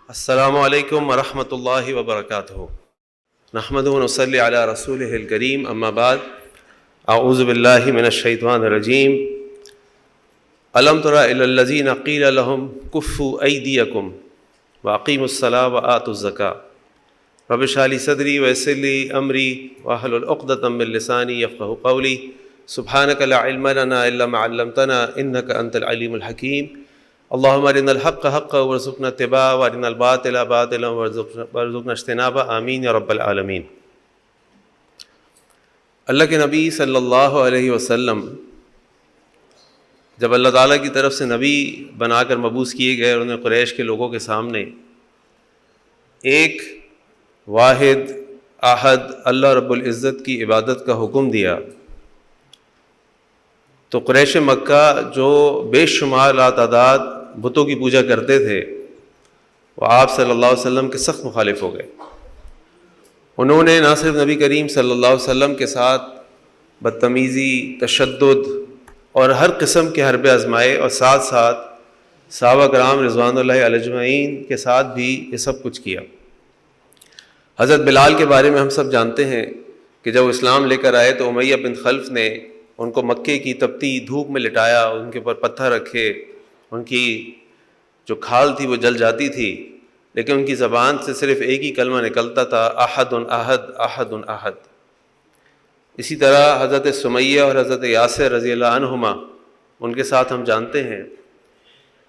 السلام علیکم ورحمۃ اللہ وبرکاتہ۔ نحمد و نصلی علی رسولہ الکریم، اما بعد، اعوذ باللہ من الشیطان الرجیم۔ الم تر الی الذین قیل لهم کفوا ایدیکم واقیموا الصلاۃ وآتوا الزکاۃ رب اشرح لی صدری ویسر لی امری واحلل عقدۃ من لسانی یفقہوا قولی سبحانک لا علم لنا الا ما علمتنا انک انت العلیم الحکیم۔ اللہم ارنا الحق حقا وارزقنا اتباعہ وارنا الباطل باطلا وارزقنا اجتنابہ، آمین یا رب العالمین۔ اللہ کے نبی صلی اللہ علیہ وسلم جب اللہ تعالیٰ کی طرف سے نبی بنا کر مبعوث کیے گئے اور انہیں قریش کے لوگوں کے سامنے ایک واحد احد اللہ رب العزت کی عبادت کا حکم دیا، تو قریش مکہ جو بے شمار لاتعداد بتوں کی پوجا کرتے تھے، وہ آپ صلی اللہ علیہ وسلم کے سخت مخالف ہو گئے۔ انہوں نے نہ صرف نبی کریم صلی اللہ علیہ وسلم کے ساتھ بدتمیزی، تشدد اور ہر قسم کے حربے آزمائے، اور ساتھ ساتھ صحابہ کرام رضوان اللہ علیہ اجمعین کے ساتھ بھی یہ سب کچھ کیا۔ حضرت بلال کے بارے میں ہم سب جانتے ہیں کہ جب وہ اسلام لے کر آئے تو امیہ بن خلف نے ان کو مکے کی تپتی دھوپ میں لٹایا، ان کے اوپر پتھر رکھے، ان کی جو کھال تھی وہ جل جاتی تھی، لیکن ان کی زبان سے صرف ایک ہی کلمہ نکلتا تھا، احد احد احد احد۔ اسی طرح حضرت سمیہ اور حضرت یاسر رضی اللہ عنہما، ان کے ساتھ ہم جانتے ہیں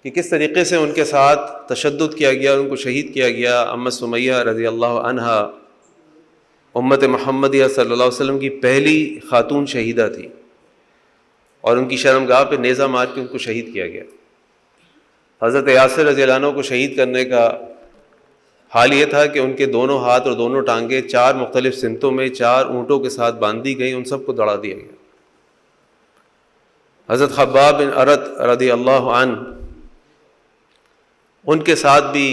کہ کس طریقے سے ان کے ساتھ تشدد کیا گیا، ان کو شہید کیا گیا۔ ام سمیہ رضی اللہ عنہا امت محمدیہ صلی اللہ علیہ وسلم کی پہلی خاتون شہیدہ تھی، اور ان کی شرمگاہ پہ نیزہ مار کے ان کو شہید کیا گیا۔ حضرت یاسر رضی اللہ عنہ کو شہید کرنے کا حال یہ تھا کہ ان کے دونوں ہاتھ اور دونوں ٹانگیں 4 مختلف سمتوں میں 4 اونٹوں کے ساتھ باندھی گئی، ان سب کو دڑا دیا گیا۔ حضرت خباب بن ارت رضی اللہ عنہ، ان کے ساتھ بھی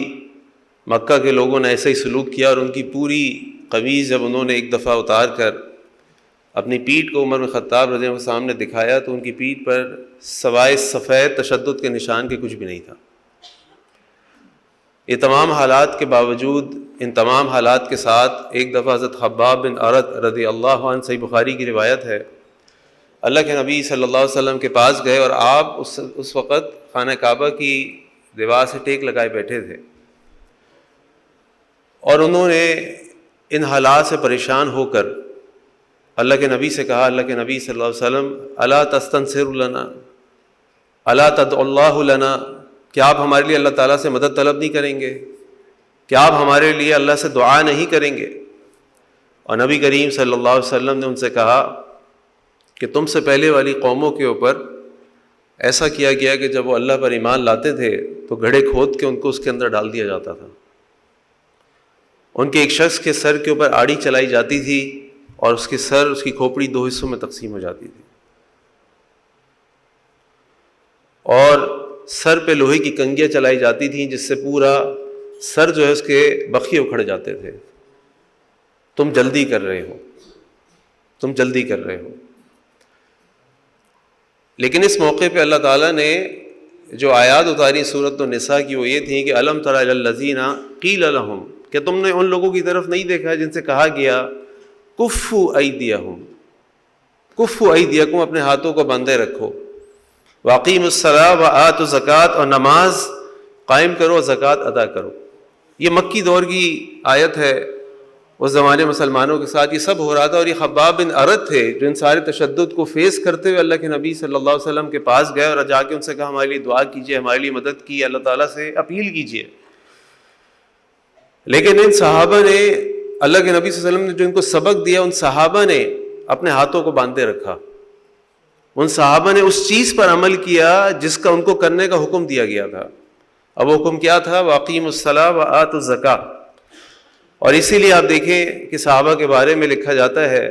مکہ کے لوگوں نے ایسا ہی سلوک کیا، اور ان کی پوری قمیض جب انہوں نے ایک دفعہ اتار کر اپنی پیٹھ کو عمر بن خطاب رضی اللہ عنہ کے سامنے دکھایا تو ان کی پیٹھ پر سوائے سفید تشدد کے نشان کے کچھ بھی نہیں تھا۔ یہ تمام حالات کے باوجود، ان تمام حالات کے ساتھ، ایک دفعہ حضرت خباب بن ارت رضی اللہ عنہ، صحیح بخاری کی روایت ہے، اللہ کے نبی صلی اللہ علیہ وسلم کے پاس گئے، اور آپ اس وقت خانہ کعبہ کی دیوار سے ٹیک لگائے بیٹھے تھے، اور انہوں نے ان حالات سے پریشان ہو کر اللہ کے نبی سے کہا، اللہ کے نبی صلی اللہ علیہ وسلم، الا تستنصر لنا، الا تدعو اللہ لنا، کیا آپ ہمارے لیے اللہ تعالیٰ سے مدد طلب نہیں کریں گے؟ کیا آپ ہمارے لیے اللہ سے دعا نہیں کریں گے؟ اور نبی کریم صلی اللہ علیہ وسلم نے ان سے کہا کہ تم سے پہلے والی قوموں کے اوپر ایسا کیا گیا کہ جب وہ اللہ پر ایمان لاتے تھے تو گڑھے کھود کے ان کو اس کے اندر ڈال دیا جاتا تھا، ان کے ایک شخص کے سر کے اوپر آڑی چلائی جاتی تھی، اور اس کے سر، اس کی کھوپڑی 2 حصوں میں تقسیم ہو جاتی تھی، اور سر پہ لوہے کی کنگیاں چلائی جاتی تھیں جس سے پورا سر جو ہے اس کے بخیے اکھڑ جاتے تھے۔ تم جلدی کر رہے ہو، تم جلدی کر رہے ہو۔ لیکن اس موقع پہ اللہ تعالیٰ نے جو آیات اتاری سورۃ النساء کی، وہ یہ تھیں کہ الم تر الی الذین قیل لہم، کہ تم نے ان لوگوں کی طرف نہیں دیکھا جن سے کہا گیا کفوا ایدیہم، کفوا ایدیکم، اپنے ہاتھوں کو باندھے رکھو، واقیموا الصلاۃ وآتوا الزکاۃ، اور نماز قائم کرو اور زکوٰۃ ادا کرو۔ یہ مکی دور کی آیت ہے، اس زمانے مسلمانوں کے ساتھ یہ سب ہو رہا تھا، اور یہ خباب بن ارت تھے جو ان سارے تشدد کو فیس کرتے ہوئے اللہ کے نبی صلی اللہ علیہ وسلم کے پاس گئے، اور جا کے ان سے کہا ہمارے لیے دعا کیجیے، ہمارے لیے مدد کی، اللہ تعالیٰ سے اپیل کیجیے۔ لیکن ان صحابہ نے، اللہ کے نبی صلی اللہ علیہ وسلم نے جو ان کو سبق دیا، ان صحابہ نے اپنے ہاتھوں کو باندھے رکھا، ان صحابہ نے اس چیز پر عمل کیا جس کا ان کو کرنے کا حکم دیا گیا تھا۔ اب وہ حکم کیا تھا؟ واقیموا الصلاۃ وآتوا الزکاۃ۔ اور اسی لیے آپ دیکھیں کہ صحابہ کے بارے میں لکھا جاتا ہے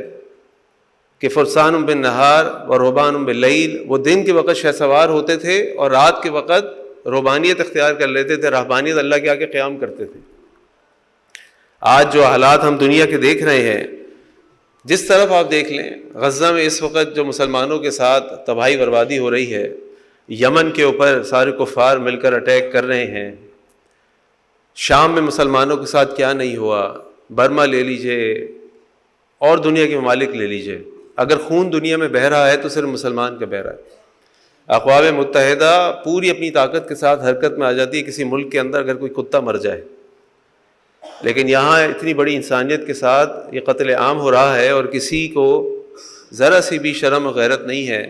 کہ فرسان بالنہار ورہبان باللیل، وہ دن کے وقت شہ سوار ہوتے تھے اور رات کے وقت رہبانیت اختیار کر لیتے تھے، رہبانیت، اللہ کے آگے قیام کرتے تھے۔ آج جو حالات ہم دنیا کے دیکھ رہے ہیں، جس طرف آپ دیکھ لیں، غزہ میں اس وقت جو مسلمانوں کے ساتھ تباہی بربادی ہو رہی ہے، یمن کے اوپر سارے کفار مل کر اٹیک کر رہے ہیں، شام میں مسلمانوں کے ساتھ کیا نہیں ہوا، برما لے لیجئے اور دنیا کے ممالک لے لیجئے، اگر خون دنیا میں بہہ رہا ہے تو صرف مسلمان کا بہہ رہا ہے۔ اقوام متحدہ پوری اپنی طاقت کے ساتھ حرکت میں آ جاتی ہے کسی ملک کے اندر اگر کوئی کتا مر جائے، لیکن یہاں اتنی بڑی انسانیت کے ساتھ یہ قتل عام ہو رہا ہے اور کسی کو ذرا سی بھی شرم و غیرت نہیں ہے،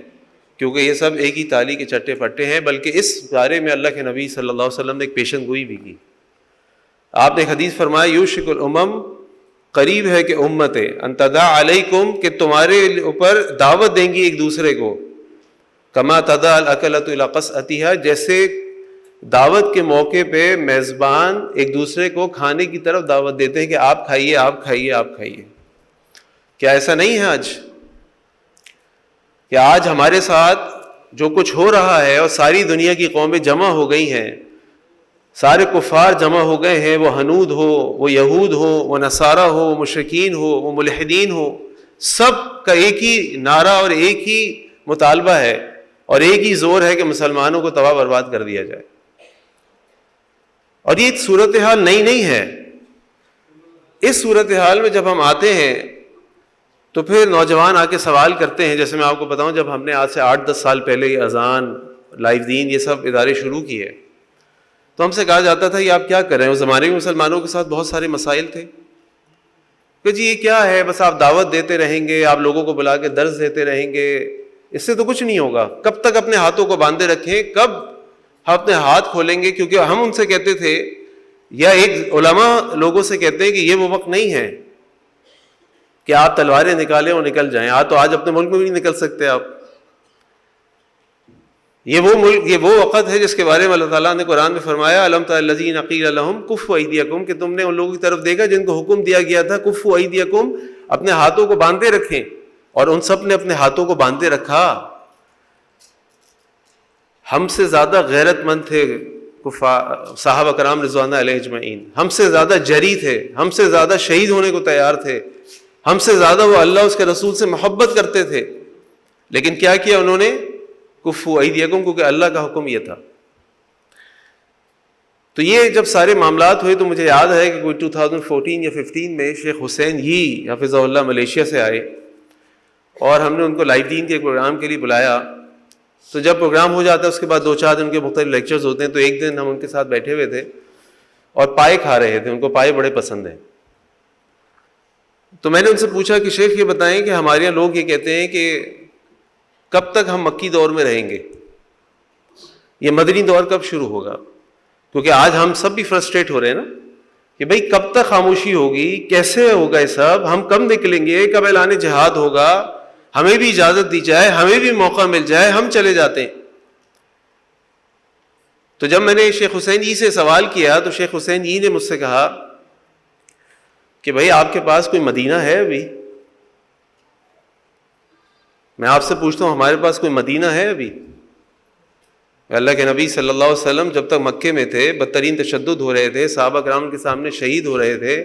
کیونکہ یہ سب ایک ہی تالی کے چٹے پٹے ہیں۔ بلکہ اس بارے میں اللہ کے نبی صلی اللہ علیہ وسلم نے ایک پیشن گوئی بھی کی۔ آپ نے ایک حدیث فرمایا، یوشک الامم، قریب ہے کہ امتیں ان تدع علیکم، کہ تمہارے اوپر دعوت دیں گی ایک دوسرے کو، کما تدع الاکلۃ الی قصعتھا، جیسے دعوت کے موقع پہ میزبان ایک دوسرے کو کھانے کی طرف دعوت دیتے ہیں کہ آپ کھائیے آپ کھائیے آپ کھائیے۔ کیا ایسا نہیں ہے آج؟ کہ آج ہمارے ساتھ جو کچھ ہو رہا ہے اور ساری دنیا کی قومیں جمع ہو گئی ہیں، سارے کفار جمع ہو گئے ہیں، وہ ہنود ہو، وہ یہود ہو، وہ نصارہ ہو، وہ مشرکین ہو، وہ ملحدین ہو، سب کا ایک ہی نعرہ اور ایک ہی مطالبہ ہے اور ایک ہی زور ہے کہ مسلمانوں کو تباہ برباد کر دیا جائے۔ اور یہ صورتحال نئی نہیں ہے۔ اس صورتحال میں جب ہم آتے ہیں تو پھر نوجوان آ کے سوال کرتے ہیں، جیسے میں آپ کو بتاؤں، جب ہم نے آج سے 8-10 سال پہلے یہ اذان، لائیو دین، یہ سب ادارے شروع کیے تو ہم سے کہا جاتا تھا یہ آپ کیا کر رہے ہیں؟ اس زمانے میں مسلمانوں کے ساتھ بہت سارے مسائل تھے کہ جی یہ کیا ہے، بس آپ دعوت دیتے رہیں گے، آپ لوگوں کو بلا کے درس دیتے رہیں گے، اس سے تو کچھ نہیں ہوگا، کب تک اپنے ہاتھوں کو باندھے رکھیں، کب ہم اپنے ہاتھ کھولیں گے؟ کیونکہ ہم ان سے کہتے تھے، یا ایک علماء لوگوں سے کہتے ہیں کہ یہ وہ وقت نہیں ہے کہ آپ تلواریں نکالیں اور نکل جائیں، تو آج اپنے ملک میں بھی نہیں نکل سکتے آپ۔ یہ وہ وقت ہے جس کے بارے میں اللہ تعالیٰ نے قرآن میں فرمایا، الم تر الذین قیل لہم کفوا ایدیکم، کہ تم نے ان لوگوں کی طرف دیکھا جن کو حکم دیا گیا تھا کفوا ایدیکم، اپنے ہاتھوں کو باندھے رکھیں، اور ان سب نے اپنے ہاتھوں کو باندھے رکھا۔ ہم سے زیادہ غیرت مند تھے صحابہ کرام رضوان اللہ علیہ اجمعین، ہم سے زیادہ جری تھے، ہم سے زیادہ شہید ہونے کو تیار تھے، ہم سے زیادہ وہ اللہ اس کے رسول سے محبت کرتے تھے، لیکن کیا کیا انہوں نے؟ کفوا ایدیکم، کیونکہ اللہ کا حکم یہ تھا۔ تو یہ جب سارے معاملات ہوئے تو مجھے یاد ہے کہ کوئی 2014 یا 15 میں شیخ حسین ہی حفظہ اللہ ملیشیا سے آئے اور ہم نے ان کو لائیو دین کے پروگرام کے لیے بلایا۔ تو جب پروگرام ہو جاتا ہے اس کے بعد 2-4 دن کے مختلف لیکچرز ہوتے ہیں، تو ایک دن ہم ان کے ساتھ بیٹھے ہوئے تھے اور پائے کھا رہے تھے، ان کو پائے بڑے پسند ہیں۔ تو میں نے ان سے پوچھا کہ شیخ یہ بتائیں کہ ہمارے یہاں لوگ یہ کہتے ہیں کہ کب تک ہم مکی دور میں رہیں گے، یہ مدنی دور کب شروع ہوگا؟ کیونکہ آج ہم سب بھی فرسٹریٹ ہو رہے ہیں نا کہ بھئی کب تک خاموشی ہوگی، کیسے ہوگا یہ سب، ہم کب نکلیں گے، کب اعلان جہاد ہوگا، ہمیں بھی اجازت دی جائے، ہمیں بھی موقع مل جائے، ہم چلے جاتے ہیں۔ تو جب میں نے شیخ حسین ای سے سوال کیا تو شیخ حسین ای نے مجھ سے کہا کہ بھئی آپ کے پاس کوئی مدینہ ہے ابھی؟ میں آپ سے پوچھتا ہوں ہمارے پاس کوئی مدینہ ہے ابھی؟ اللہ کے نبی صلی اللہ علیہ وسلم جب تک مکے میں تھے بدترین تشدد ہو رہے تھے، صحابہ کرام کے سامنے شہید ہو رہے تھے،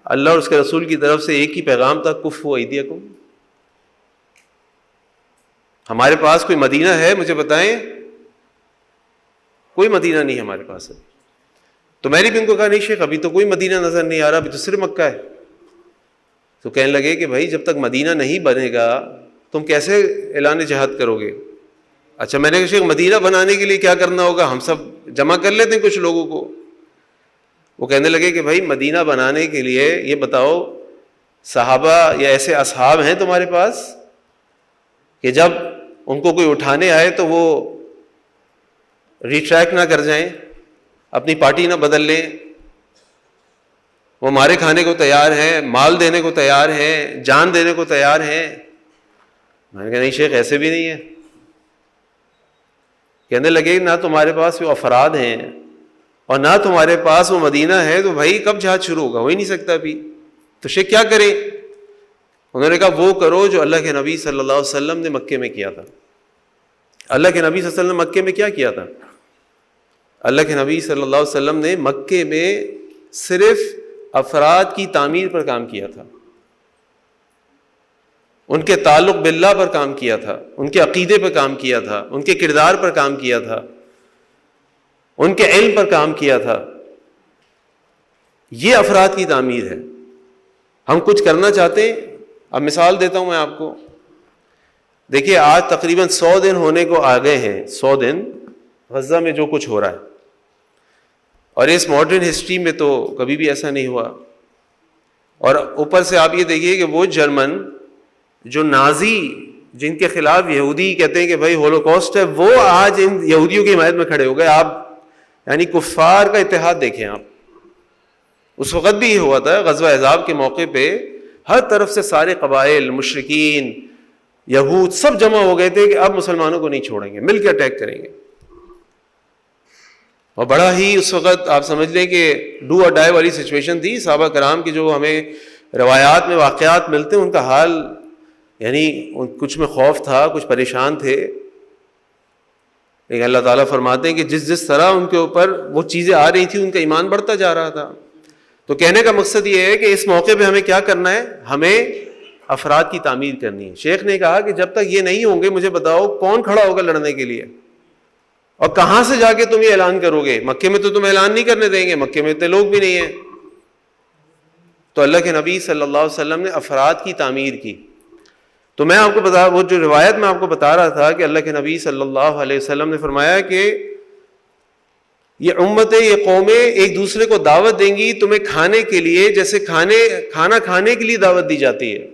اللہ اور اس کے رسول کی طرف سے ایک ہی پیغام تھا، کفوا ایدیکم۔ ہمارے پاس کوئی مدینہ ہے؟ مجھے بتائیں، کوئی مدینہ نہیں ہمارے پاس ابھی۔ تو میں نے بھی ان کو کہا نہیں شیخ ابھی تو کوئی مدینہ نظر نہیں آ رہا، ابھی تو صرف مکہ ہے۔ تو کہنے لگے کہ بھائی جب تک مدینہ نہیں بنے گا تم کیسے اعلان جہاد کرو گے؟ اچھا، میں نے کہا شیخ مدینہ بنانے کے لیے کیا کرنا ہوگا؟ ہم سب جمع کر لیتے ہیں کچھ لوگوں کو۔ وہ کہنے لگے کہ بھائی مدینہ بنانے کے لیے یہ بتاؤ صحابہ یا ایسے اصحاب ہیں تمہارے پاس کہ جب ان کو کوئی اٹھانے آئے تو وہ ریٹریکٹ نہ کر جائیں، اپنی پارٹی نہ بدل لیں، وہ مارے کھانے کو تیار ہیں، مال دینے کو تیار ہیں، جان دینے کو تیار ہیں؟ میں نے کہا نہیں شیخ ایسے بھی نہیں ہے۔ کہنے لگے نہ تمہارے پاس وہ افراد ہیں اور نہ تمہارے پاس وہ مدینہ ہے، تو بھائی کب جہاد شروع ہوگا؟ ہو ہی نہیں سکتا ابھی، تو شیخ کیا کریں؟ انہوں نے کہا وہ کرو جو اللہ کے نبی صلی اللہ علیہ وسلم نے مکے میں کیا تھا۔ اللہ کے نبی صلی اللہ علیہ وسلم نے مکے میں کیا کیا تھا؟ اللہ کے نبی صلی اللہ علیہ وسلم نے مکے میں صرف افراد کی تعمیر پر کام کیا تھا، ان کے تعلق باللہ پر کام کیا تھا، ان کے عقیدے پر کام کیا تھا، ان کے کردار پر کام کیا تھا، ان کے علم پر کام کیا تھا۔ یہ افراد کی تعمیر ہے. ہم کچھ کرنا چاہتے ہیں. اب مثال دیتا ہوں میں آپ کو. دیکھیے آج تقریباً 100 دن ہونے کو آ گئے ہیں. 100 دن غزہ میں جو کچھ ہو رہا ہے, اور اس ماڈرن ہسٹری میں تو کبھی بھی ایسا نہیں ہوا. اور اوپر سے آپ یہ دیکھیے کہ وہ جرمن جو نازی جن کے خلاف یہودی کہتے ہیں کہ بھائی ہولوکاسٹ ہے, وہ آج ان یہودیوں کی حمایت میں کھڑے ہو گئے. آپ یعنی کفار کا اتحاد دیکھیں آپ. اس وقت بھی یہ ہوا تھا غزوہ احزاب کے موقع پہ, ہر طرف سے سارے قبائل, مشرکین, یہود سب جمع ہو گئے تھے کہ اب مسلمانوں کو نہیں چھوڑیں گے, مل کے اٹیک کریں گے. اور بڑا ہی اس وقت آپ سمجھ لیں کہ ڈو اور ڈائی والی سچویشن تھی. صحابہ کرام کی جو ہمیں روایات میں واقعات ملتے ہیں ان کا حال یعنی کچھ میں خوف تھا, کچھ پریشان تھے. لیکن اللہ تعالیٰ فرماتے ہیں کہ جس طرح ان کے اوپر وہ چیزیں آ رہی تھیں ان کا ایمان بڑھتا جا رہا تھا. تو کہنے کا مقصد یہ ہے کہ اس موقع پہ ہمیں کیا کرنا ہے, ہمیں افراد کی تعمیر کرنی ہے. شیخ نے کہا کہ جب تک یہ نہیں ہوں گے مجھے بتاؤ کون کھڑا ہوگا لڑنے کے لیے, اور کہاں سے جا کے تم یہ اعلان کرو گے؟ مکے میں تو تم اعلان نہیں کرنے دیں گے, مکے میں اتنے لوگ بھی نہیں ہیں. تو اللہ کے نبی صلی اللہ علیہ وسلم نے افراد کی تعمیر کی. تو میں آپ کو بتا, وہ جو روایت میں آپ کو بتا رہا تھا کہ اللہ کے نبی صلی اللہ علیہ وسلم نے فرمایا کہ یہ امتیں, یہ قومیں ایک دوسرے کو دعوت دیں گی تمہیں کھانے کے لیے جیسے کھانا کھانے کے لیے دعوت دی جاتی ہے.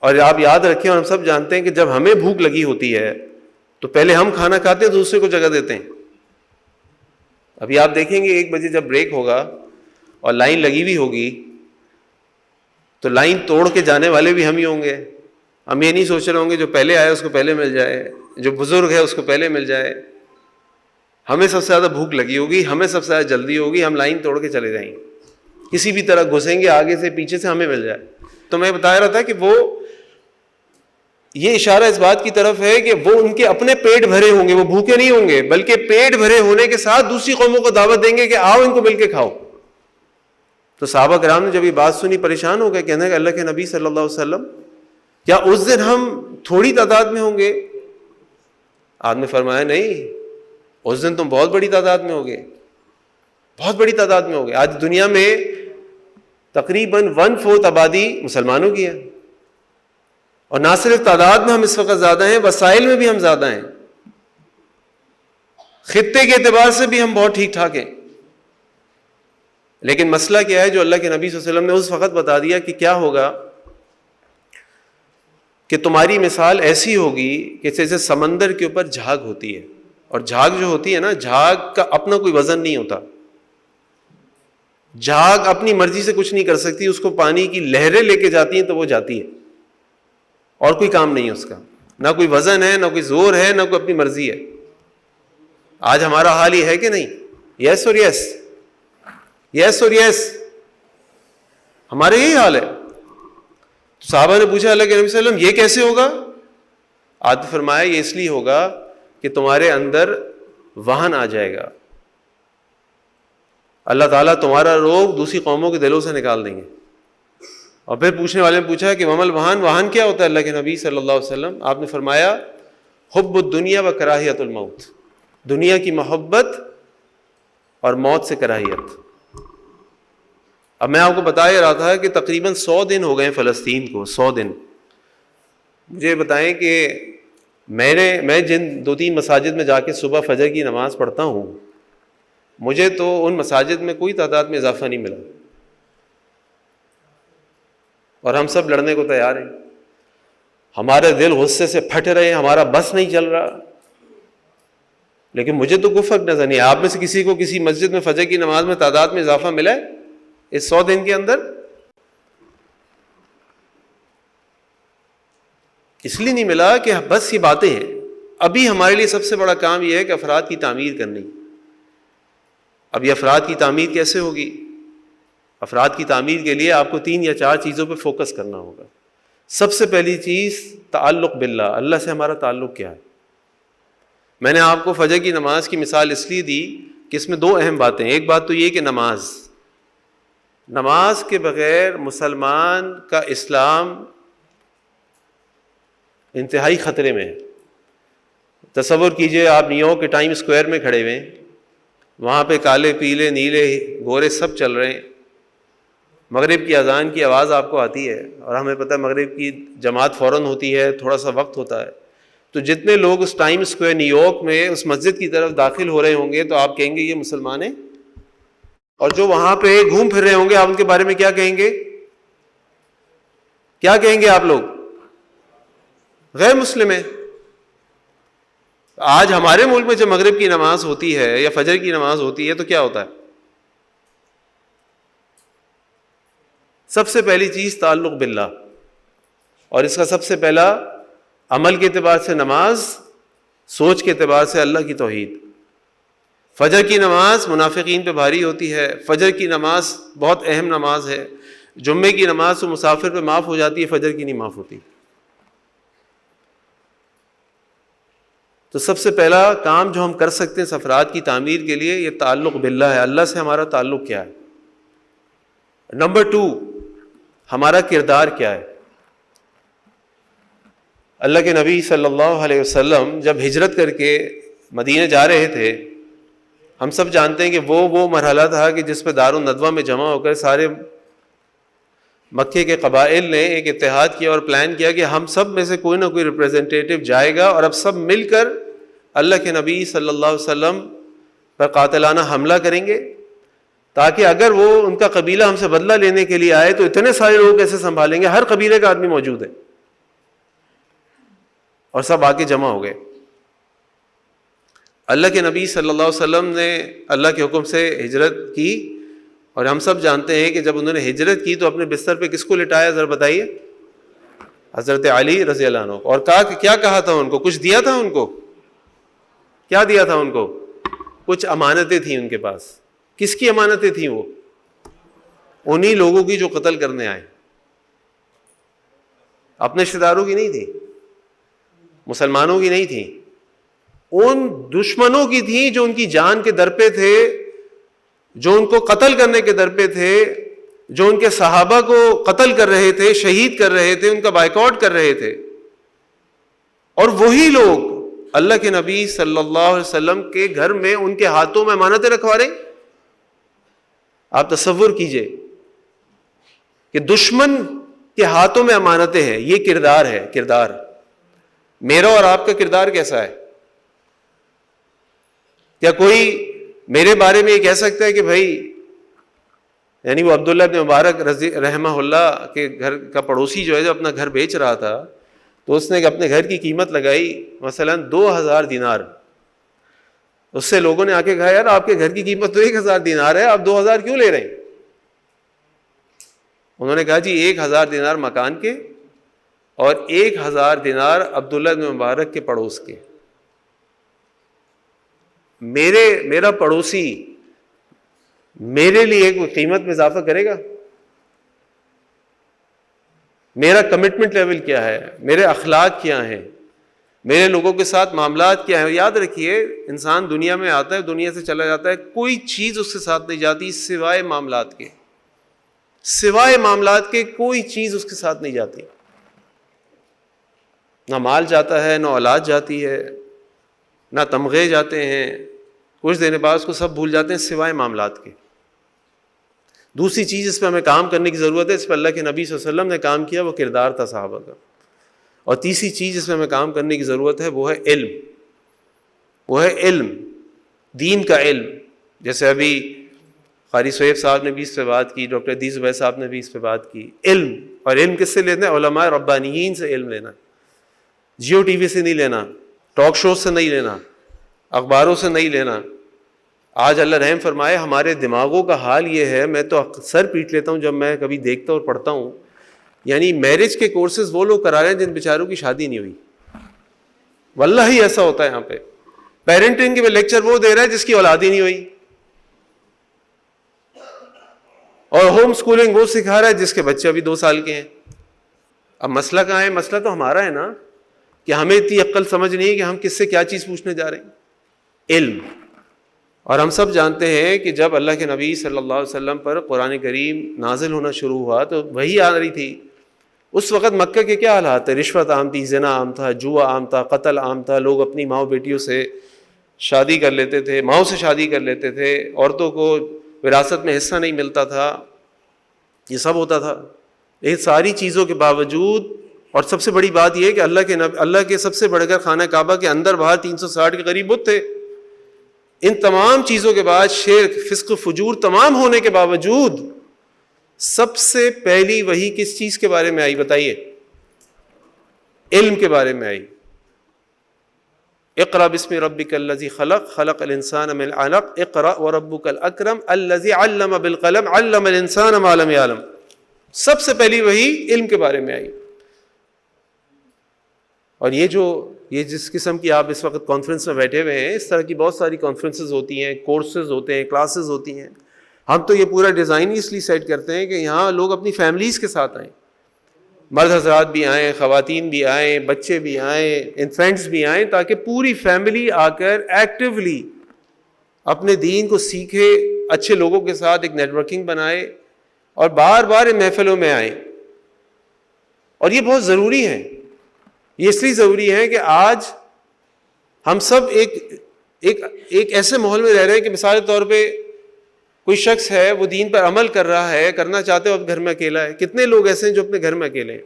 اور آپ یاد رکھیں, اور ہم سب جانتے ہیں کہ جب ہمیں بھوک لگی ہوتی ہے تو پہلے ہم کھانا کھاتے ہیں, دوسرے کو جگہ دیتے ہیں. ابھی آپ دیکھیں گے 1 بجے جب بریک ہوگا اور لائن لگی ہوئی ہوگی تو لائن توڑ کے جانے والے بھی ہم ہی ہوں گے. ہم یہ نہیں سوچ رہے ہوں گے جو پہلے آئے اس کو پہلے مل جائے, جو بزرگ ہے اس کو پہلے مل جائے. ہمیں سب سے زیادہ بھوک لگی ہوگی, ہمیں سب سے زیادہ جلدی ہوگی, ہم لائن توڑ کے چلے جائیں گے, کسی بھی طرح گھسیں گے آگے سے پیچھے سے, ہمیں مل جائے. تو میں بتا رہا تھا کہ وہ یہ اشارہ اس بات کی طرف ہے کہ وہ ان کے اپنے پیٹ بھرے ہوں گے, وہ بھوکے نہیں ہوں گے, بلکہ پیٹ بھرے ہونے کے ساتھ دوسری قوموں کو دعوت دیں گے کہ آؤ ان کو مل کے کھاؤ. تو صحابہ کرام نے جب یہ بات سنی پریشان ہو گئے, کہنے کہ اللہ کے نبی صلی اللہ علیہ وسلم کیا اس دن ہم تھوڑی تعداد میں ہوں گے؟ آپ نے فرمایا نہیں, اس دن تم بہت بڑی تعداد میں ہوگے, بہت بڑی تعداد میں ہوگے. آج دنیا میں تقریباً 1/4 آبادی مسلمانوں کی ہے, اور نہ صرف تعداد میں ہم اس وقت زیادہ ہیں, وسائل میں بھی ہم زیادہ ہیں, خطے کے اعتبار سے بھی ہم بہت ٹھیک ٹھاک ہیں. لیکن مسئلہ کیا ہے جو اللہ کے نبی صلی اللہ علیہ وسلم نے اس وقت بتا دیا کہ کیا ہوگا, کہ تمہاری مثال ایسی ہوگی کہ جیسے سمندر کے اوپر جھاگ ہوتی ہے, اور جھاگ جو ہوتی ہے نا, جھاگ کا اپنا کوئی وزن نہیں ہوتا. جھاگ اپنی مرضی سے کچھ نہیں کر سکتی, اس کو پانی کی لہریں لے کے جاتی ہیں تو وہ جاتی ہے, اور کوئی کام نہیں ہے اس کا, نہ کوئی وزن ہے, نہ کوئی زور ہے, نہ کوئی اپنی مرضی ہے. آج ہمارا حال یہ ہے کہ نہیں؟ یس اور یس, یس اور یس, ہمارے یہی حال ہے. صحابہ نے پوچھا اللہ کے نبی صلی اللہ علیہ وسلم یہ کیسے ہوگا؟ آپ نے فرمایا یہ اس لیے ہوگا کہ تمہارے اندر وہن آ جائے گا, اللہ تعالیٰ تمہارا روگ دوسری قوموں کے دلوں سے نکال دیں گے. اور پھر پوچھنے والے نے پوچھا کہ ومل وہن, وہن کیا ہوتا ہے اللہ کے نبی صلی اللہ علیہ وسلم؟ آپ نے فرمایا حب الدنیا و کراہیت الموت, دنیا کی محبت اور موت سے کراہیت. اب میں آپ کو بتا ہی رہا تھا کہ تقریباً 100 دن ہو گئے ہیں فلسطین کو, 100 دن. مجھے بتائیں کہ میں جن 2-3 مساجد میں جا کے صبح فجر کی نماز پڑھتا ہوں, مجھے تو ان مساجد میں کوئی تعداد میں اضافہ نہیں ملا, اور ہم سب لڑنے کو تیار ہیں. ہمارے دل غصے سے پھٹ رہے ہیں, ہمارا بس نہیں چل رہا, لیکن مجھے تو کوئی فرق نظر نہیں. آپ میں سے کسی کو کسی مسجد میں فجر کی نماز میں تعداد میں اضافہ ملا ہے اس 100 دن کے اندر؟ اس لیے نہیں ملا کہ بس یہ باتیں ہیں. ابھی ہمارے لیے سب سے بڑا کام یہ ہے کہ افراد کی تعمیر کرنی. اب یہ افراد کی تعمیر کیسے ہوگی؟ افراد کی تعمیر کے لیے آپ کو 3 یا 4 چیزوں پہ فوکس کرنا ہوگا. سب سے پہلی چیز تعلق باللہ, اللہ سے ہمارا تعلق کیا ہے. میں نے آپ کو فجر کی نماز کی مثال اس لیے دی کہ اس میں 2 اہم باتیں ہیں. ایک بات تو یہ کہ نماز کے بغیر مسلمان کا اسلام انتہائی خطرے میں ہے. تصور کیجئے آپ نیو یارک کے ٹائم اسکوائر میں کھڑے ہوئے ہیں, وہاں پہ کالے پیلے نیلے گورے سب چل رہے ہیں, مغرب کی اذان کی آواز آپ کو آتی ہے اور ہمیں پتہ ہے مغرب کی جماعت فوراً ہوتی ہے، تھوڑا سا وقت ہوتا ہے، تو جتنے لوگ اس ٹائم اسکوائر نیو یارک میں اس مسجد کی طرف داخل ہو رہے ہوں گے تو آپ کہیں گے یہ مسلمان ہیں، اور جو وہاں پہ گھوم پھر رہے ہوں گے آپ ان کے بارے میں کیا کہیں گے؟ کیا کہیں گے آپ لوگ؟ غیر مسلم ہیں۔ آج ہمارے ملک میں جب مغرب کی نماز ہوتی ہے یا فجر کی نماز ہوتی ہے تو کیا ہوتا ہے؟ سب سے پہلی چیز تعلق باللہ، اور اس کا سب سے پہلا عمل کے اعتبار سے نماز، سوچ کے اعتبار سے اللہ کی توحید۔ فجر کی نماز منافقین پہ بھاری ہوتی ہے، فجر کی نماز بہت اہم نماز ہے، جمعے کی نماز تو مسافر پہ معاف ہو جاتی ہے، فجر کی نہیں معاف ہوتی۔ تو سب سے پہلا کام جو ہم کر سکتے ہیں سفرات کی تعمیر کے لیے، یہ تعلق باللہ ہے، اللہ سے ہمارا تعلق کیا ہے۔ نمبر 2، ہمارا کردار کیا ہے۔ اللہ کے نبی صلی اللہ علیہ وسلم جب ہجرت کر کے مدینہ جا رہے تھے، ہم سب جانتے ہیں کہ وہ مرحلہ تھا کہ جس پہ دار الندوہ میں جمع ہو کر سارے مکے کے قبائل نے ایک اتحاد کیا اور پلان کیا کہ ہم سب میں سے کوئی نہ کوئی ریپرزینٹیٹو جائے گا اور اب سب مل کر اللہ کے نبی صلی اللہ علیہ وسلم پر قاتلانہ حملہ کریں گے، تاکہ اگر وہ ان کا قبیلہ ہم سے بدلہ لینے کے لیے آئے تو اتنے سارے لوگ کیسے سنبھالیں گے، ہر قبیلے کا آدمی موجود ہے۔ اور سب آ کے جمع ہو گئے۔ اللہ کے نبی صلی اللہ علیہ وسلم نے اللہ کے حکم سے ہجرت کی، اور ہم سب جانتے ہیں کہ جب انہوں نے ہجرت کی تو اپنے بستر پہ کس کو لٹایا، ذرا بتائیے؟ حضرت علی رضی اللہ عنہ۔ اور کیا کہا تھا ان کو؟ کچھ دیا تھا ان کو؟ کیا دیا تھا ان کو؟ کچھ امانتیں تھیں ان کے پاس۔ کس کی امانتیں تھیں وہ؟ انہی لوگوں کی جو قتل کرنے آئے، اپنے رشتہ داروں کی نہیں تھی، مسلمانوں کی نہیں تھی، ان دشمنوں کی تھی جو ان کی جان کے در پہ تھے، جو ان کو قتل کرنے کے در پہ تھے، جو ان کے صحابہ کو قتل کر رہے تھے، شہید کر رہے تھے، ان کا بائیکاٹ کر رہے تھے۔ اور وہی لوگ اللہ کے نبی صلی اللہ علیہ وسلم کے گھر میں ان کے ہاتھوں میں امانتیں رکھوا رہے۔ آپ تصور کیجئے کہ دشمن کے ہاتھوں میں امانتیں ہیں، یہ کردار ہے۔ کردار میرا اور آپ کا کردار کیسا ہے؟ کیا کوئی میرے بارے میں یہ کہہ سکتا ہے کہ بھائی، یعنی وہ عبداللہ بن مبارک رحمہ اللہ کے گھر کا پڑوسی جو ہے، جو اپنا گھر بیچ رہا تھا تو اس نے اپنے گھر کی قیمت لگائی مثلا 2000 دینار۔ اس سے لوگوں نے آ کے کہا یار آپ کے گھر کی قیمت تو 1000 دینار ہے، آپ 2000 کیوں لے رہے ہیں؟ انہوں نے کہا جی 1000 دینار مکان کے اور 1000 دینار عبداللہ بن مبارک کے پڑوس کے۔ میرا پڑوسی میرے لیے کوئی قیمت میں اضافہ کرے گا؟ میرا کمٹمنٹ لیول کیا ہے؟ میرے اخلاق کیا ہیں؟ میرے لوگوں کے ساتھ معاملات کیا ہیں؟ یاد رکھیے انسان دنیا میں آتا ہے، دنیا سے چلا جاتا ہے، کوئی چیز اس کے ساتھ نہیں جاتی سوائے معاملات کے۔ سوائے معاملات کے کوئی چیز اس کے ساتھ نہیں جاتی۔ نہ مال جاتا ہے، نہ اولاد جاتی ہے، نہ تمغے جاتے ہیں، کچھ دن بعد اس کو سب بھول جاتے ہیں سوائے معاملات کے۔ دوسری چیز اس پہ ہمیں کام کرنے کی ضرورت ہے، اس پہ اللہ کے نبی صلی اللہ علیہ وسلم نے کام کیا، وہ کردار تھا صحابہ کا۔ اور تیسری چیز اس پہ ہمیں کام کرنے کی ضرورت ہے، وہ ہے علم۔ وہ ہے علم، دین کا علم۔ جیسے ابھی قاری سہیب صاحب نے بھی اس پہ بات کی، ڈاکٹر عدیز زبیر صاحب نے بھی اس پہ بات کی۔ علم، اور علم کس سے لینا ہے؟ علماء ربانیین سے علم لینا، جیو ٹی وی سے نہیں لینا، ٹاک شو سے نہیں لینا، اخباروں سے نہیں لینا۔ آج اللہ رحم فرمائے ہمارے دماغوں کا حال یہ ہے، میں تو سر پیٹ لیتا ہوں جب میں کبھی دیکھتا اور پڑھتا ہوں، یعنی میرج کے کورسز وہ لوگ کرا رہے ہیں جن بیچاروں کی شادی نہیں ہوئی۔ واللہ ہی ایسا ہوتا ہے یہاں پہ۔ پیرنٹنگ کے لیکچر وہ دے رہا ہے جس کی اولاد ہی نہیں ہوئی، اور ہوم سکولنگ وہ سکھا رہا ہے جس کے بچے ابھی 2 سال کے ہیں۔ اب مسئلہ کہاں ہے؟ مسئلہ تو ہمارا ہے نا، کہ ہمیں اتنی عقل سمجھ نہیں ہے کہ ہم کس سے کیا چیز پوچھنے جا رہے ہیں۔ علم۔ اور ہم سب جانتے ہیں کہ جب اللہ کے نبی صلی اللہ علیہ وسلم پر قرآن کریم نازل ہونا شروع ہوا تو وہی آ رہی تھی۔ اس وقت مکہ کے کیا حالات تھے؟ رشوت عام تھی، زنا عام تھا، جوا عام تھا، قتل عام تھا، لوگ اپنی ماؤں بیٹیوں سے شادی کر لیتے تھے، ماؤں سے شادی کر لیتے تھے، عورتوں کو وراثت میں حصہ نہیں ملتا تھا، یہ سب ہوتا تھا. لیکن ساری چیزوں کے باوجود، اور سب سے بڑی بات یہ ہے کہ اللہ کے سب سے بڑھ کر خانہ کعبہ کے اندر باہر 360 کے قریب بت تھے. ان تمام چیزوں کے بعد، شرک، فسق و فجور تمام ہونے کے باوجود، سب سے پہلی وحی کس چیز کے بارے میں آئی بتائیے؟ علم کے بارے میں آئی. اقرأ بسم ربک الذی خلق خلق الانسان من علق اقرأ وربک الاکرم الذی علم بالقلم علم الانسان ما لم یعلم. سب سے پہلی وحی علم کے بارے میں آئی. اور یہ جس قسم کی آپ اس وقت کانفرنس میں بیٹھے ہوئے ہیں، اس طرح کی بہت ساری کانفرنسز ہوتی ہیں، کورسز ہوتے ہیں، کلاسز ہوتی ہیں. ہم تو یہ پورا ڈیزائن اس لیے سیٹ کرتے ہیں کہ یہاں لوگ اپنی فیملیز کے ساتھ آئیں، مرد حضرات بھی آئیں، خواتین بھی آئیں، بچے بھی آئیں، انفینٹس بھی آئیں، تاکہ پوری فیملی آ کر ایکٹیولی اپنے دین کو سیکھے، اچھے لوگوں کے ساتھ ایک نیٹ ورکنگ بنائے اور بار بار ان محفلوں میں آئیں. اور یہ بہت ضروری ہے. یہ اس لیے ضروری ہے کہ آج ہم سب ایک ایسے ماحول میں رہ رہے ہیں کہ مثال کے طور پہ کوئی شخص ہے، وہ دین پر عمل کر رہا ہے، کرنا چاہتے ہو، اب گھر میں اکیلا ہے. کتنے لوگ ایسے ہیں جو اپنے گھر میں اکیلے ہیں؟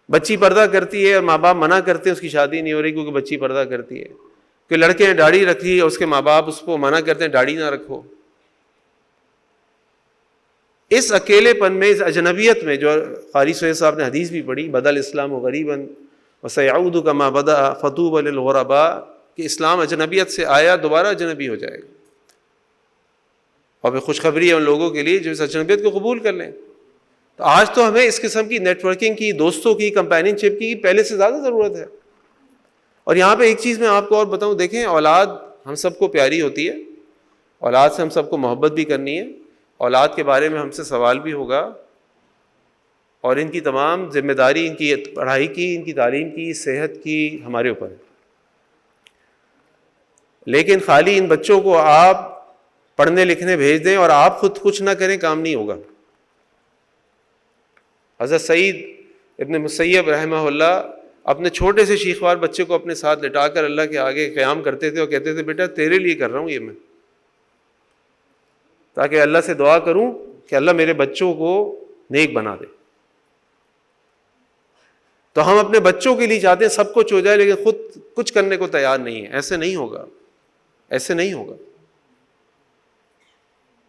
بچی پردہ کرتی ہے اور ماں باپ منع کرتے ہیں، اس کی شادی نہیں ہو رہی کیونکہ بچی پردہ کرتی ہے. کہ لڑکے نے داڑھی رکھی اور اس کے ماں باپ اس کو منع کرتے ہیں داڑھی نہ رکھو. اس اکیلے پن میں، اس اجنبیت میں، جو قاری سہیل صاحب نے حدیث بھی پڑھی، بدل الاسلام غریبا وسيعود كما بدا فطوبى للغرباء، کہ اسلام اجنبیت سے آیا، دوبارہ اجنبی ہو جائے گا. اور پھر خوشخبری ہے ان لوگوں کے لیے جو اس اجنبیت کو قبول کر لیں. تو آج تو ہمیں اس قسم کی نیٹ ورکنگ کی، دوستوں کی، کمپینین شپ کی پہلے سے زیادہ ضرورت ہے. اور یہاں پہ ایک چیز میں آپ کو اور بتاؤں، دیکھیں اولاد ہم سب کو پیاری ہوتی ہے، اولاد سے ہم سب کو محبت بھی کرنی ہے، اولاد کے بارے میں ہم سے سوال بھی ہوگا، اور ان کی تمام ذمہ داری، ان کی پڑھائی کی، ان کی تعلیم کی، صحت کی ہمارے اوپر ہے. لیکن خالی ان بچوں کو آپ پڑھنے لکھنے بھیج دیں اور آپ خود کچھ نہ کریں، کام نہیں ہوگا. حضرت سعید ابن مسیب رحمہ اللہ اپنے چھوٹے سے شیخوار بچے کو اپنے ساتھ لٹا کر اللہ کے آگے قیام کرتے تھے اور کہتے تھے بیٹا تیرے لیے کر رہا ہوں یہ میں، تاکہ اللہ سے دعا کروں کہ اللہ میرے بچوں کو نیک بنا دے. تو ہم اپنے بچوں کے لیے چاہتے ہیں سب کچھ ہو جائے، لیکن خود کچھ کرنے کو تیار نہیں ہے. ایسے نہیں ہوگا، ایسے نہیں ہوگا.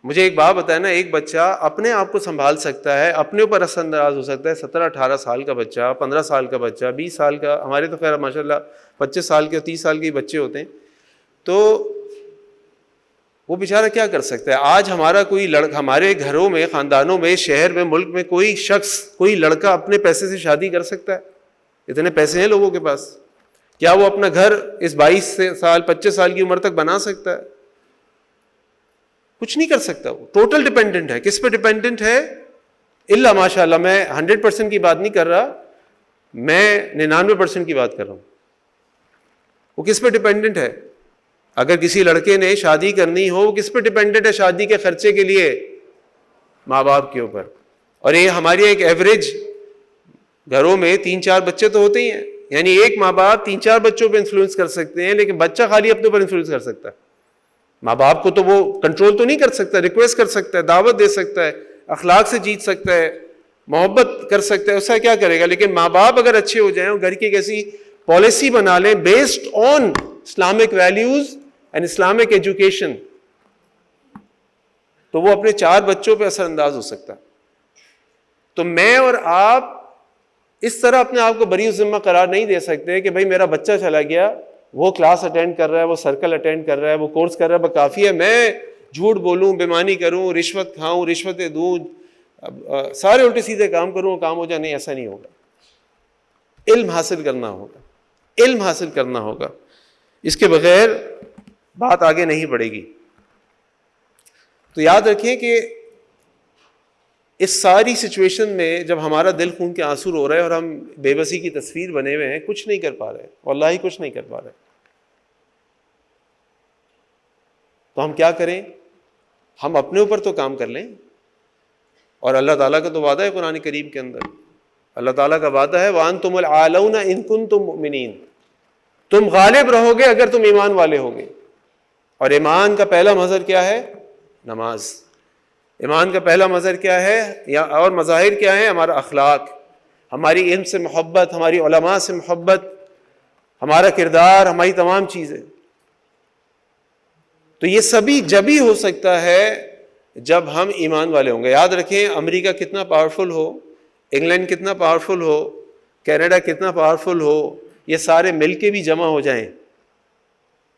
مجھے ایک بات بتایا نا، ایک بچہ اپنے آپ کو سنبھال سکتا ہے، اپنے اوپر اثر انداز ہو سکتا ہے. 17-18 سال کا بچہ، 15 سال کا بچہ، 20 سال کا، ہمارے تو خیر ماشاء اللہ 25 سال کے 30 سال کے بچے ہوتے ہیں، تو وہ بیچارہ کیا کر سکتا ہے؟ آج ہمارا کوئی لڑکا، ہمارے گھروں میں، خاندانوں میں، شہر میں، ملک میں کوئی شخص، کوئی لڑکا اپنے پیسے سے شادی کر سکتا ہے؟ اتنے پیسے ہیں لوگوں کے پاس. کیا وہ اپنا گھر اس 22 سال 25 سال کی عمر تک بنا سکتا ہے؟ کچھ نہیں کر سکتا. وہ ٹوٹل ڈیپینڈنٹ ہے. کس پہ ڈیپینڈنٹ ہے؟ الا ماشاء اللہ. میں 100% کی بات نہیں کر رہا، میں 99% کی بات کر رہا ہوں. وہ کس پہ ڈیپینڈنٹ ہے؟ اگر کسی لڑکے نے شادی کرنی ہو، وہ کس پہ ڈیپینڈنٹ ہے شادی کے خرچے کے لیے؟ ماں باپ کے اوپر. اور یہ ہماری ایک ایوریج گھروں میں 3-4 بچے تو ہوتے ہی ہیں، یعنی ایک ماں باپ 3-4 بچوں پہ انفلوئنس کر سکتے ہیں، لیکن بچہ خالی اپنے اوپر انفلوئنس کر سکتا ہے. ماں باپ کو تو وہ کنٹرول تو نہیں کر سکتا، ریکویسٹ کر سکتا ہے، دعوت دے سکتا ہے، اخلاق سے جیت سکتا ہے، محبت کر سکتا ہے، اس کا کیا کرے گا. لیکن ماں باپ اگر اچھے ہو جائیں اور گھر کی ایک ایسی پالیسی بنا لیں based on Islamic values and Islamic education, تو وہ اپنے 4 بچوں پہ اثر انداز ہو سکتا ہے. تو میں اور آپ اس طرح اپنے آپ کو بری ذمہ قرار نہیں دے سکتے کہ بھائی میرا بچہ چلا گیا، وہ کلاس اٹینڈ کر رہا ہے، وہ سرکل اٹینڈ کر رہا ہے، وہ کورس کر رہا ہے، کافی ہے میں جھوٹ بولوں، بےمانی کروں، رشوت کھاؤں، رشوتیں دوں، سارے الٹے سیدھے کام کروں، کام ہو جائے. نہیں، ایسا نہیں ہوگا. علم حاصل کرنا ہوگا، علم حاصل کرنا ہوگا. اس کے بغیر بات آگے نہیں بڑھے گی. تو یاد رکھیں کہ اس ساری سچویشن میں جب ہمارا دل خون کے آنسو رو رہا ہے اور ہم بے بسی کی تصویر بنے ہوئے ہیں، کچھ نہیں کر پا رہے، واللہ کچھ نہیں کر پا رہے، تو ہم کیا کریں؟ ہم اپنے اوپر تو کام کر لیں. اور اللہ تعالیٰ کا تو وعدہ ہے قرآن کریم کے اندر، اللہ تعالیٰ کا وعدہ ہے وَأَنْتُمُ الْأَعْلَوْنَ إِن كُنتُم مُؤْمِنِينَ، تم غالب رہو گے اگر تم ایمان والے ہوگے. اور ایمان کا پہلا مظہر کیا ہے؟ نماز. ایمان کا پہلا مظہر کیا ہے یا اور مظاہر کیا ہے؟ ہمارا اخلاق، ہماری علم سے محبت، ہماری علماء سے محبت، ہمارا کردار، ہماری تمام چیزیں. تو یہ سبھی جب ہی ہو سکتا ہے جب ہم ایمان والے ہوں گے. یاد رکھیں، امریکہ کتنا پاورفل ہو، انگلینڈ کتنا پاورفل ہو، کینیڈا کتنا پاورفل ہو، یہ سارے مل کے بھی جمع ہو جائیں،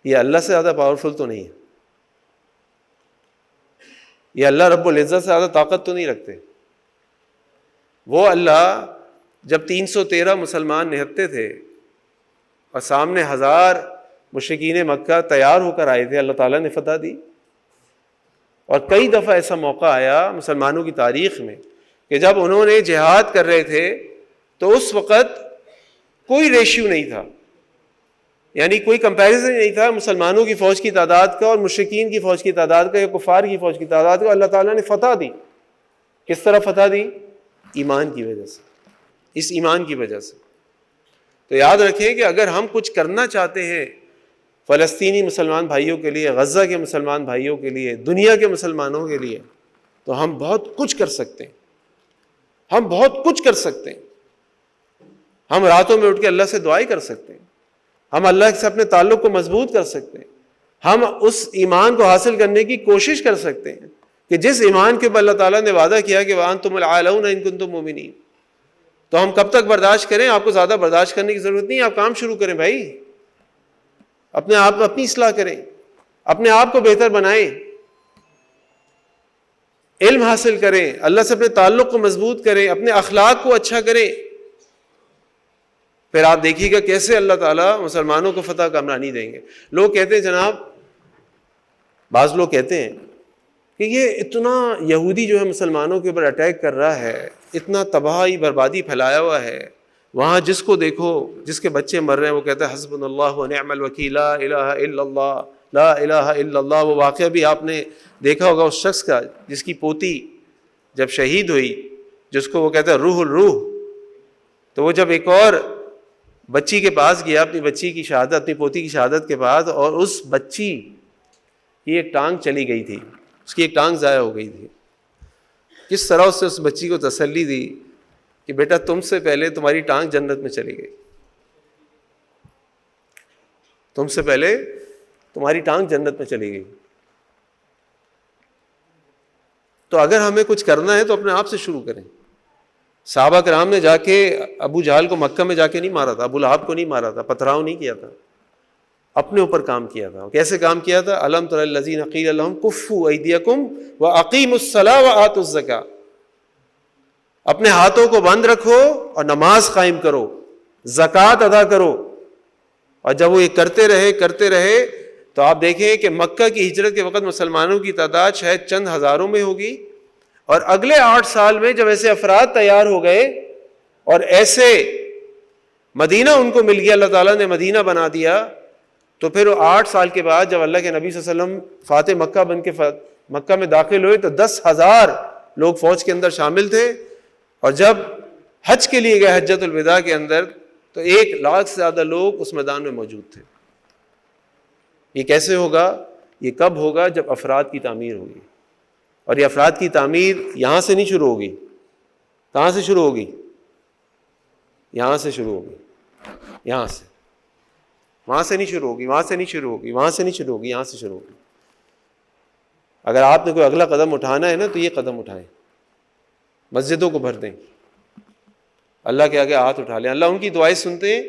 یہ اللہ سے زیادہ پاورفل تو نہیں ہے. یہ اللہ رب العزت سے زیادہ طاقت تو نہیں رکھتے. وہ اللہ جب 313 مسلمان نہتے تھے اور سامنے 1000 مشرکین مکہ تیار ہو کر آئے تھے، اللہ تعالیٰ نے فتح دی. اور کئی دفعہ ایسا موقع آیا مسلمانوں کی تاریخ میں کہ جب انہوں نے جہاد کر رہے تھے تو اس وقت کوئی ریشیو نہیں تھا، یعنی کوئی کمپیریزن نہیں تھا مسلمانوں کی فوج کی تعداد کا اور مشرکین کی فوج کی تعداد کا یا کفار کی فوج کی تعداد کا. اللہ تعالیٰ نے فتح دی. کس طرح فتح دی؟ ایمان کی وجہ سے، اس ایمان کی وجہ سے. تو یاد رکھیں کہ اگر ہم کچھ کرنا چاہتے ہیں فلسطینی مسلمان بھائیوں کے لیے، غزہ کے مسلمان بھائیوں کے لیے، دنیا کے مسلمانوں کے لیے، تو ہم بہت کچھ کر سکتے ہیں. ہم بہت کچھ کر سکتے ہیں. ہم راتوں میں اٹھ کے اللہ سے دعائیں کر سکتے ہیں. ہم اللہ سے اپنے تعلق کو مضبوط کر سکتے ہیں. ہم اس ایمان کو حاصل کرنے کی کوشش کر سکتے ہیں کہ جس ایمان کے اوپر اللہ تعالیٰ نے وعدہ کیا کہ وَأَنْتُمُ الْأَعْلَوْنَ إِن كُنتُم مُؤْمِنِينَ. تو ہم کب تک برداشت کریں؟ آپ کو زیادہ برداشت کرنے کی ضرورت نہیں. آپ کام شروع کریں بھائی، اپنے آپ کو اپنی اصلاح کریں، اپنے آپ کو بہتر بنائیں، علم حاصل کریں، اللہ سے اپنے تعلق کو مضبوط کریں، اپنے اخلاق کو اچھا کریں. پھر آپ دیکھیے گا کیسے اللہ تعالیٰ مسلمانوں کو فتح کامرانی دیں گے. لوگ کہتے ہیں جناب، بعض لوگ کہتے ہیں کہ یہ اتنا یہودی جو ہے مسلمانوں کے اوپر اٹیک کر رہا ہے، اتنا تباہی بربادی پھیلایا ہوا ہے، وہاں جس کو دیکھو، جس کے بچے مر رہے ہیں وہ کہتا ہے حسبنا اللہ ونعم الوکیل، لا الہ الا اللہ، لا الہ الا اللہ. وہ واقعہ بھی آپ نے دیکھا ہوگا اس شخص کا جس کی پوتی جب شہید ہوئی، جس کو وہ کہتا ہے روح الروح. تو وہ جب ایک اور بچی کے پاس گیا، اپنی بچی کی شہادت، اپنی پوتی کی شہادت کے بعد، اور اس بچی کی ایک ٹانگ چلی گئی تھی، اس کی ایک ٹانگ ضائع ہو گئی تھی. کس طرح اس سے اس بچی کو تسلی دی کہ بیٹا تم سے پہلے تمہاری ٹانگ جنت میں چلی گئی، تم سے پہلے تمہاری ٹانگ جنت میں چلی گئی. تو اگر ہمیں کچھ کرنا ہے تو اپنے آپ سے شروع کریں. صحابہ کرام نے جا کے ابو جہل کو مکہ میں جا کے نہیں مارا تھا، ابو لہب کو نہیں مارا تھا، پتھراؤ نہیں کیا تھا، اپنے اوپر کام کیا تھا. کیسے کام کیا تھا؟ الم تر الذین قیل لهم کفوا ایدیکم واقیموا الصلاۃ وآتوا الزکاۃ. اپنے ہاتھوں کو بند رکھو اور نماز قائم کرو، زکوٰۃ ادا کرو. اور جب وہ یہ کرتے رہے تو آپ دیکھیں کہ مکہ کی ہجرت کے وقت مسلمانوں کی تعداد شاید چند ہزاروں میں ہوگی، اور اگلے 8 سال میں جب ایسے افراد تیار ہو گئے اور ایسے مدینہ ان کو مل گیا، اللہ تعالیٰ نے مدینہ بنا دیا، تو پھر 8 سال کے بعد جب اللہ کے نبی صلی اللہ علیہ وسلم فاتح مکہ بن کے مکہ میں داخل ہوئے تو 10,000 لوگ فوج کے اندر شامل تھے. اور جب حج کے لیے گئے حجۃ الوداع کے اندر تو 1 لاکھ سے زیادہ لوگ اس میدان میں موجود تھے. یہ کیسے ہوگا؟ یہ کب ہوگا؟ جب افراد کی تعمیر ہوگی. اور یہ افراد کی تعمیر یہاں سے نہیں شروع ہوگی. کہاں سے شروع ہوگی؟ یہاں سے شروع ہوگی. یہاں سے، وہاں سے نہیں شروع ہوگی، وہاں سے نہیں شروع ہوگی، وہاں سے نہیں شروع ہوگی، یہاں سے شروع ہوگی. اگر آپ نے کوئی اگلا قدم اٹھانا ہے نا تو یہ قدم اٹھائیں، مسجدوں کو بھر دیں، اللہ کے آگے ہاتھ اٹھا لیں. اللہ ان کی دعائیں سنتے ہیں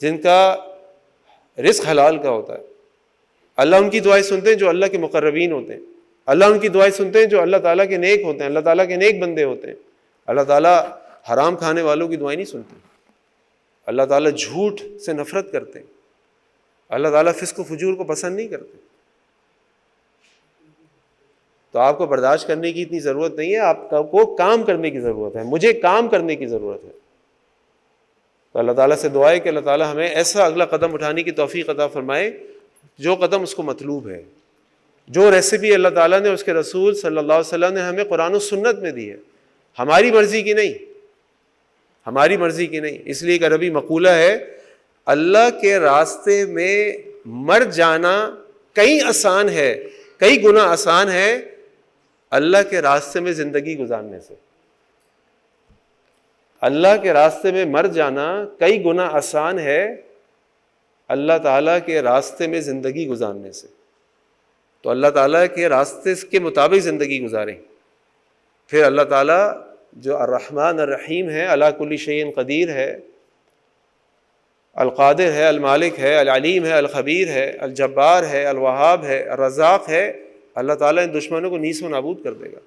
جن کا رزق حلال کا ہوتا ہے. اللہ ان کی دعائیں سنتے ہیں جو اللہ کے مقربین ہوتے ہیں. اللہ ان کی دعائیں سنتے ہیں جو اللہ تعالیٰ کے نیک ہوتے ہیں، اللہ تعالیٰ کے نیک بندے ہوتے ہیں. اللہ تعالیٰ حرام کھانے والوں کی دعائیں نہیں سنتے. اللہ تعالیٰ جھوٹ سے نفرت کرتے ہیں. اللہ تعالیٰ فسق و فجور کو پسند نہیں کرتے. تو آپ کو برداشت کرنے کی اتنی ضرورت نہیں ہے، آپ کو کام کرنے کی ضرورت ہے. مجھے کام کرنے کی ضرورت ہے. تو اللہ تعالیٰ سے دعا ہے کہ اللہ تعالیٰ ہمیں ایسا اگلا قدم اٹھانے کی توفیق عطا فرمائے جو قدم اس کو مطلوب ہے، جو ریسیپی اللہ تعالیٰ نے اس کے رسول صلی اللہ علیہ وسلم نے ہمیں قرآن و سنت میں دی ہے، ہماری مرضی کی نہیں، ہماری مرضی کی نہیں. اس لیے ایک عربی مقولہ ہے، اللہ کے راستے میں مر جانا کئی آسان ہے، کئی گنا آسان ہے اللہ کے راستے میں زندگی گزارنے سے۔ اللہ کے راستے میں مر جانا کئی گنا آسان ہے اللہ تعالیٰ کے راستے میں زندگی گزارنے سے۔ تو اللہ تعالیٰ کے راستے کے مطابق زندگی گزاریں، پھر اللہ تعالیٰ جو الرحمن الرحیم ہے، علی کل شیء قدیر ہے، القادر ہے، المالک ہے، العلیم ہے، الخبیر ہے، الجبار ہے، الوہاب ہے، الرزاق ہے، اللہ تعالیٰ ان دشمنوں کو نیست و نابود کر دے گا۔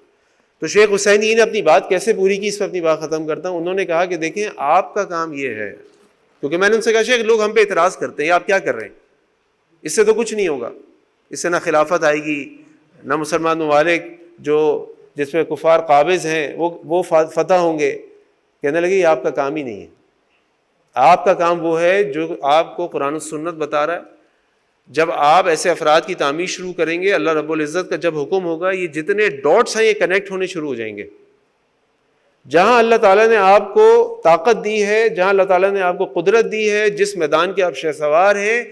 تو شیخ حسینی نے اپنی بات کیسے پوری کی، اس پہ اپنی بات ختم کرتا ہوں۔ انہوں نے کہا کہ دیکھیں آپ کا کام یہ ہے، کیونکہ میں نے ان سے کہا شیخ لوگ ہم پہ اعتراض کرتے ہیں آپ کیا کر رہے ہیں، اس سے تو کچھ نہیں ہوگا، اس سے نہ خلافت آئے گی، نہ مسلمان ممالک جو جس پہ کفار قابض ہیں وہ فتح ہوں گے۔ کہنے لگے یہ آپ کا کام ہی نہیں ہے، آپ کا کام وہ ہے جو آپ کو قرآن و سنت بتا رہا ہے۔ جب آپ ایسے افراد کی تعمیر شروع کریں گے، اللہ رب العزت کا جب حکم ہوگا، یہ جتنے ڈاٹس ہیں یہ کنیکٹ ہونے شروع ہو جائیں گے۔ جہاں اللہ تعالیٰ نے آپ کو طاقت دی ہے، جہاں اللہ تعالیٰ نے آپ کو قدرت دی ہے، جس میدان کے آپ شہسوار ہیں،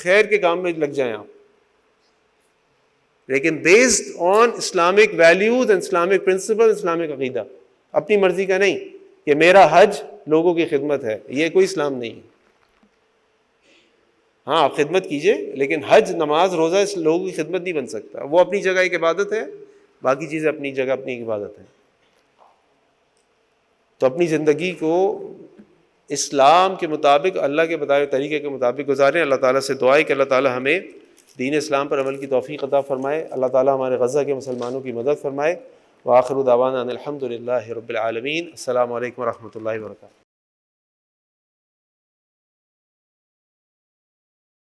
خیر کے کام میں لگ جائیں آپ، لیکن based on Islamic values and Islamic principle, Islamic عقیدہ، اپنی مرضی کا نہیں کہ میرا حج لوگوں کی خدمت ہے، یہ کوئی اسلام نہیں ہے۔ ہاں آپ خدمت کیجئے، لیکن حج، نماز، روزہ اس لوگوں کی خدمت نہیں بن سکتا، وہ اپنی جگہ ایک عبادت ہے، باقی چیزیں اپنی جگہ اپنی ایک عبادت ہے۔ تو اپنی زندگی کو اسلام کے مطابق، اللہ کے بتائے طریقے کے مطابق گزاریں۔ اللہ تعالیٰ سے دعا ہے کہ اللہ تعالیٰ ہمیں دین اسلام پر عمل کی توفیق عطا فرمائے، اللہ تعالیٰ ہمارے غزہ کے مسلمانوں کی مدد فرمائے۔ وآخر دعوانا ان الحمد للہ رب العالمین۔ السلام علیکم ورحمۃ اللہ وبرکاتہ۔